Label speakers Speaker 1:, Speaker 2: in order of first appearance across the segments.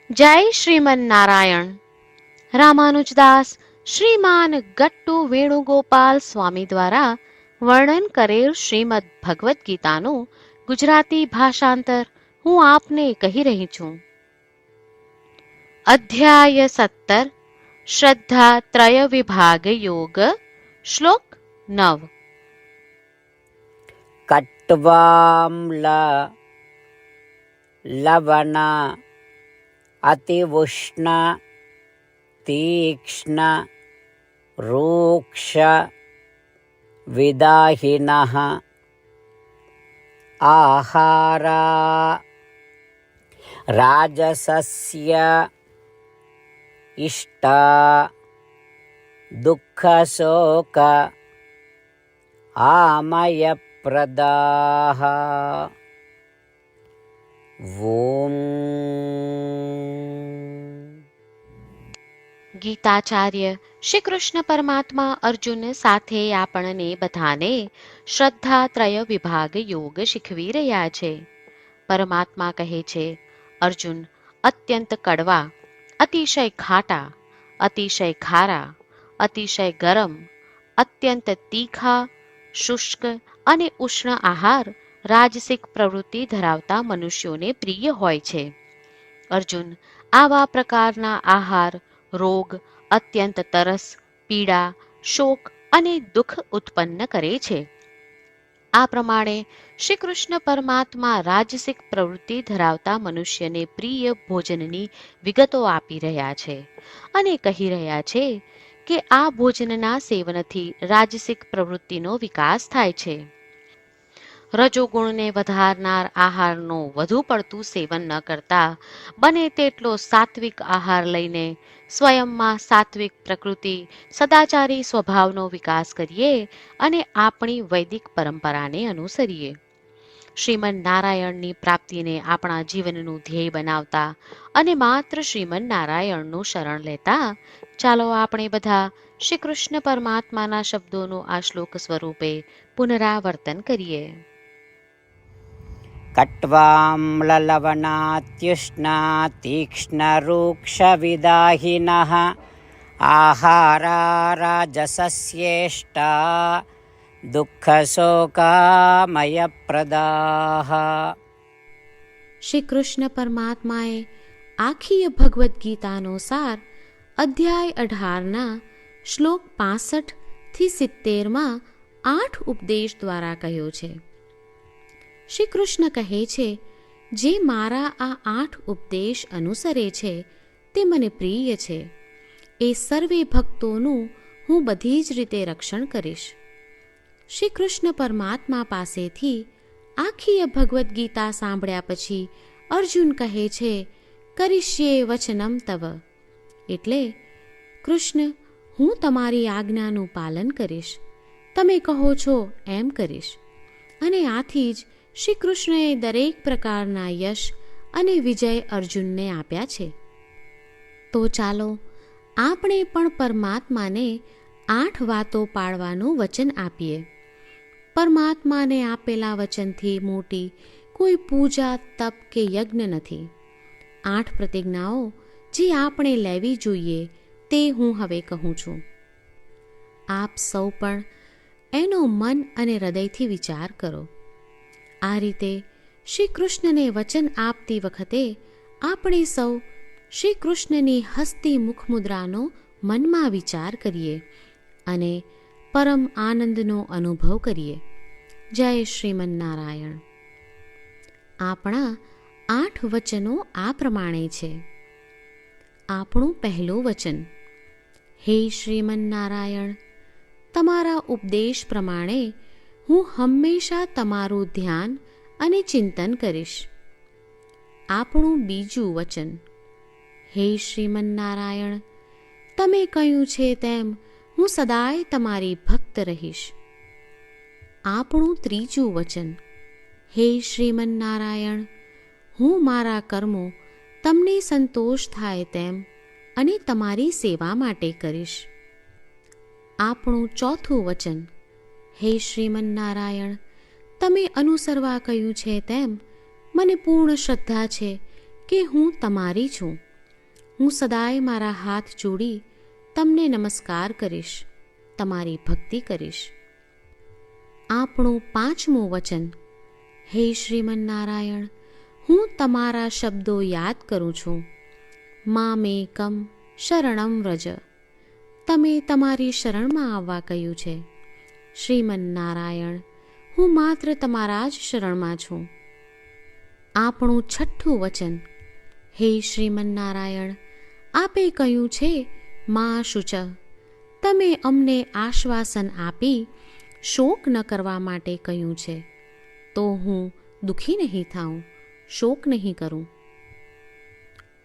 Speaker 1: જય શ્રીમન નારાયણ. રામાનુજદાસ શ્રીમાન ગટ્ટુ વેણુગોપાલ સ્વામી દ્વારા વર્ણન કરેલ શ્રીમદ ભગવદ્ ગીતાનું ગુજરાતી ભાષાંતર હું આપને કહી રહી છું. અધ્યાય 17 શ્રદ્ધા ત્રય વિભાગ યોગ. શ્લોક 9.
Speaker 2: કટ્વામ્લ લવણ અતિવુષ્ણ તીક્ષ્ણ રૂક્ષ વિદાહિનઃ આહારા રાજસસ્ય ઇષ્ટા દુઃખશોક આમયપ્રદાઃ. ઓમ.
Speaker 1: ગીતાચાર્ય શ્રી કૃષ્ણ પરમાત્મા અર્જુન સાથે આપણને બધાને શ્રદ્ધા ત્રય વિભાગ યોગ શીખવી રહ્યા છે. પરમાત્મા કહે છે, અર્જુન, અત્યંત કડવા, અતિશય ખાટા, અતિશય ખારા, અતિશય ગરમ, અત્યંત તીખા, શુષ્ક અને ઉષ્ણ આહાર રાજસિક પ્રવૃત્તિ ધરાવતા મનુષ્યોને પ્રિય હોય છે. અર્જુન, આવા પ્રકારના આહાર રોગ, અત્યંત તરસ, પીડા, શોક અને દુઃખ ઉત્પન્ન કરે છે. આ પ્રમાણે શ્રી કૃષ્ણ પરમાત્મા રાજસિક પ્રવૃત્તિ ધરાવતા મનુષ્યને પ્રિય ભોજનની વિગતો આપી રહ્યા છે અને કહી રહ્યા છે કે આ ભોજનના સેવનથી રાજસિક પ્રવૃત્તિનો વિકાસ થાય છે. રજોગુણને વધારનાર આહારનું વધુ પડતું સેવન ન કરતા બને તેટલો સાત્વિક આહાર લઈને સ્વયંમાં સાત્વિક પ્રકૃતિ, સદાચારી સ્વભાવનો વિકાસ કરીએ અને આપણી વૈદિક પરંપરાને અનુસરીએ. શ્રીમન નારાયણની પ્રાપ્તિને આપણા જીવનનું ધ્યેય બનાવતા અને માત્ર શ્રીમન નારાયણનું શરણ લેતા ચાલો આપણે બધા શ્રી કૃષ્ણ પરમાત્માના શબ્દોનું આ શ્લોક સ્વરૂપે પુનરાવર્તન કરીએ.
Speaker 2: કટ્વામ્લ લવણાત્યુષ્ણા તીક્ષ્ણ રૂક્ષ વિદાહિનઃ આહારા રાજસસ્યેષ્ટા દુઃખશોકામયપ્રદાઃ.
Speaker 1: શ્રી કૃષ્ણ પરમાત્માએ આખી ભગવદ્ ગીતાનો સાર અધ્યાય 18ના શ્લોક 65 થી 70માં 8 ઉપદેશ દ્વારા કહ્યો છે. શ્રી કૃષ્ણ કહે છે, જે મારા આ 8 ઉપદેશ અનુસરે છે તે મને પ્રિય છે. એ સર્વે ભક્તોનું હું બધી જ રીતે રક્ષણ કરીશ. શ્રી કૃષ્ણ પરમાત્મા પાસેથી આખી ભગવદ્ ગીતા સાંભળ્યા પછી અર્જુન કહે છે, કરીશ્યે વચનમ તવ. એટલે, કૃષ્ણ, હું તમારી આજ્ઞાનું પાલન કરીશ. તમે કહો છો એમ કરીશ. અને આથી જ શ્રી કૃષ્ણએ દરેક પ્રકારના યશ અને વિજય અર્જુનને આપ્યા છે. તો ચાલો આપણે પણ પરમાત્માને 8 વાતો પાળવાનું વચન આપીએ. પરમાત્માને આપેલા વચનથી મોટી કોઈ પૂજા, તપ કે યજ્ઞ નથી. 8 પ્રતિજ્ઞાઓ જે આપણે લેવી જોઈએ તે હું હવે કહું છું. આપ સૌ પણ એનો મન અને હૃદયથી વિચાર કરો. આ રીતે શ્રી કૃષ્ણને વચન આપતી વખતે આપણે સૌ શ્રી કૃષ્ણની હસતી મુખમુદ્રાનો મનમાં વિચાર કરીએ અને પરમ આનંદનો અનુભવ કરીએ. જય શ્રીમન નારાયણ. આપણા 8 વચનો આ પ્રમાણે છે. આપણું પહેલું વચન, હે શ્રીમન નારાયણ, તમારા ઉપદેશ પ્રમાણે હું હંમેશા તમારું ધ્યાન અને ચિંતન કરીશ. આપણું બીજું વચન, હે શ્રીમન નારાયણ, તમે કહ્યું છે તેમ હું સદાય તમારી ભક્ત રહીશ. આપણું ત્રીજું વચન, હે શ્રીમન નારાયણ, હું મારા કર્મો તમને સંતોષ થાય તેમ અને તમારી સેવા માટે કરીશ. આપણું ચોથું વચન, હે શ્રીમન નારાયણ, તમે અનુસરવા કહ્યું છે તેમ મને પૂર્ણ શ્રદ્ધા છે કે હું તમારી છું હું સદાય મારા હાથ જોડી તમને નમસ્કાર કરીશ, તમારી ભક્તિ કરીશ. આપણું 5મું વચન. હે શ્રીમન્નારાયણ, હું તમારા શબ્દો યાદ કરું છું. મામેકમ શરણમ વ્રજ. તમે તમારી શરણમાં આવવા કહ્યું છે. શ્રીમન્નારાયણ, હું માત્ર તમારા જ શરણમાં છું. આપણું 6થું વચન. હે શ્રીમન્નારાયણ, આપે કહ્યું છે મા શુચ. તમે અમને આશ્વાસન આપી શોક ન કરવા માટે કહ્યું છે, તો હું દુઃખી નહીં થાઉં, શોક નહીં કરું.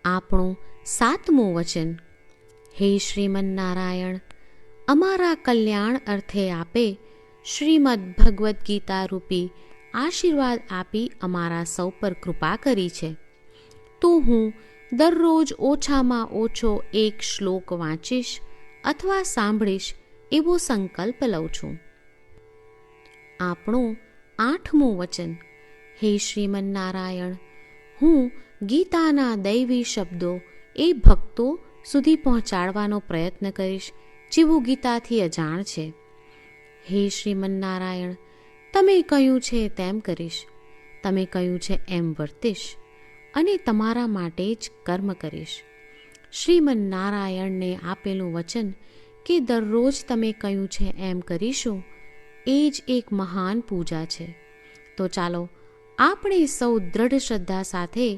Speaker 1: આપણું 7મું વચન. હે શ્રીમન્નારાયણ, અમારા કલ્યાણ અર્થે આપે શ્રીમદ્ ભગવદ્ ગીતા રૂપી આશીર્વાદ આપી અમારા સૌ પર કૃપા કરી છે, તો હું દરરોજ ઓછામાં ઓછો 1 શ્લોક વાંચીશ અથવા સાંભળીશ એવો સંકલ્પ લઉં છું. આપણું 8મું વચન. હે શ્રીમન્નારાયણ, હું ગીતાના દૈવી શબ્દો એ ભક્તો સુધી પહોંચાડવાનો પ્રયત્ન કરીશ જેઓ ગીતાથી અજાણ છે. હે શ્રીમન્નારાયણ, તમે કહ્યું છે તેમ કરીશ, તમે કહ્યું છે એમ વર્તીશ અને તમારા માટે જ કર્મ કરીશ. શ્રીમન્નારાયણને આપેલું વચન કે દરરોજ તમે કહ્યું છે એમ કરીશું, એ જ એક મહાન પૂજા છે. તો ચાલો આપણે સૌ દ્રઢ શ્રદ્ધા સાથે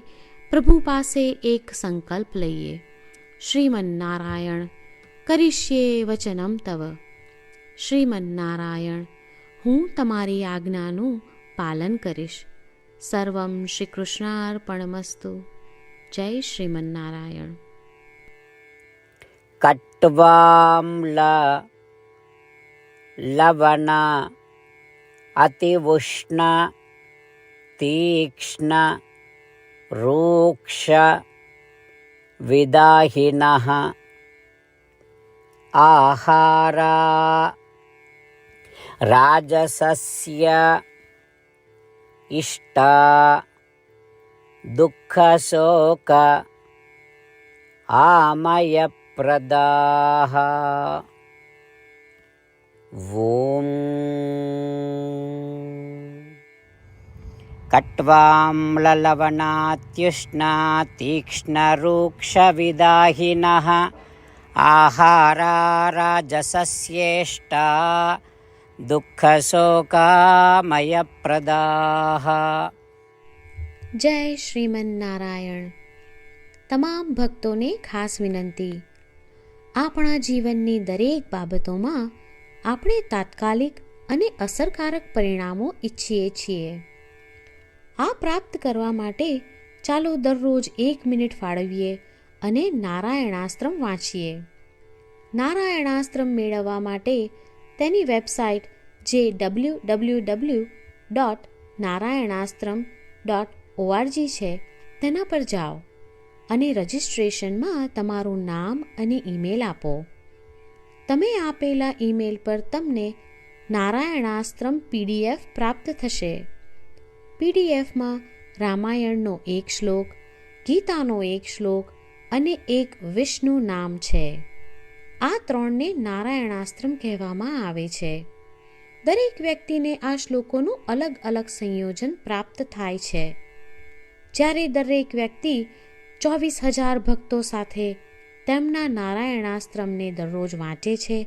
Speaker 1: પ્રભુ પાસે એક સંકલ્પ લઈએ. શ્રીમન્નારાયણ, કરીશ્યે વચનમ તવ. શ્રીમન્નારાયણ, હું તમારી આજ્ઞાનું પાલન કરીશ. સર્વમ શ્રી કૃષ્ણાર્પણમસ્તુ. જય શ્રીમન્નારાયણ.
Speaker 2: કટ્વામ્લ લવણ અતિઉષ્ણ તીક્ષ્ણ રૂક્ષ વિદાહિનઃ આહારા રાજસસ્ય ઇષ્ટા દુઃખશોક આમયપ્રદાઃ. ઓમ. કટ્વામ્લલવણાત્યુષ્ણા તીક્ષ્ણરૂક્ષવિદાહિનઃ આહારા રાજસસ્યેષ્ટા દુઃખશોકામયપ્રદાઃ.
Speaker 1: જય શ્રીમન્નારાયણ. તમામ ભક્તોને ખાસ વિનંતી. આપણા જીવનની દરેક બાબતોમાં આપણે તાત્કાલિક અને અસરકારક પરિણામો ઈચ્છીએ છીએ. આ પ્રાપ્ત કરવા માટે ચાલો દરરોજ 1 મિનિટ ફાળવીએ અને નારાયણાસ્ત્રમ વાંચીએ. નારાયણાસ્ત્રમ મેળવવા માટે તેની વેબસાઇટ જે www.narayanaastram.org છે તેના પર જાઓ અને રજિસ્ટ્રેશનમાં તમારું નામ અને ઈમેલ આપો. તમે આપેલા ઈમેલ પર તમને નારાયણાસ્ત્રમ PDF પ્રાપ્ત થશે. PDFમાં રામાયણનો 1 શ્લોક, ગીતાનો 1 શ્લોક અને 1 વિષ્ણુ નામ છે. આ 3ને નારાયણાસ્ત્રમ કહેવામાં આવે છે. દરેક વ્યક્તિને આ શ્લોકોનું અલગ અલગ સંયોજન પ્રાપ્ત થાય છે. જ્યારે દરેક વ્યક્તિ 24,000 ભક્તો સાથે તેમના નારાયણાસ્ત્રમને દરરોજ વાંચે છે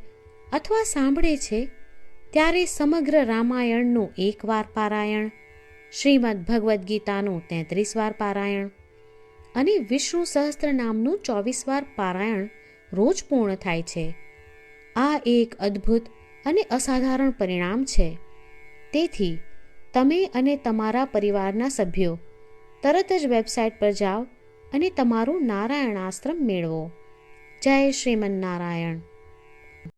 Speaker 1: અથવા સાંભળે છે, ત્યારે સમગ્ર રામાયણનું 1 વાર પારાયણ, શ્રીમદ્ ભગવદ્ ગીતાનું 33 વાર પારાયણ અને વિષ્ણુ સહસ્ત્ર નામનું 24 વાર પારાયણ રોજ પૂર્ણ થાય છે. આ એક અદ્ભુત અને અસાધારણ પરિણામ છે. તેથી તમે અને તમારા પરિવારના સભ્યો તરત જ વેબસાઇટ પર જાઓ અને તમારું નારાયણાસ્ત્રમ મેળવો. જય શ્રીમન્નારાયણ.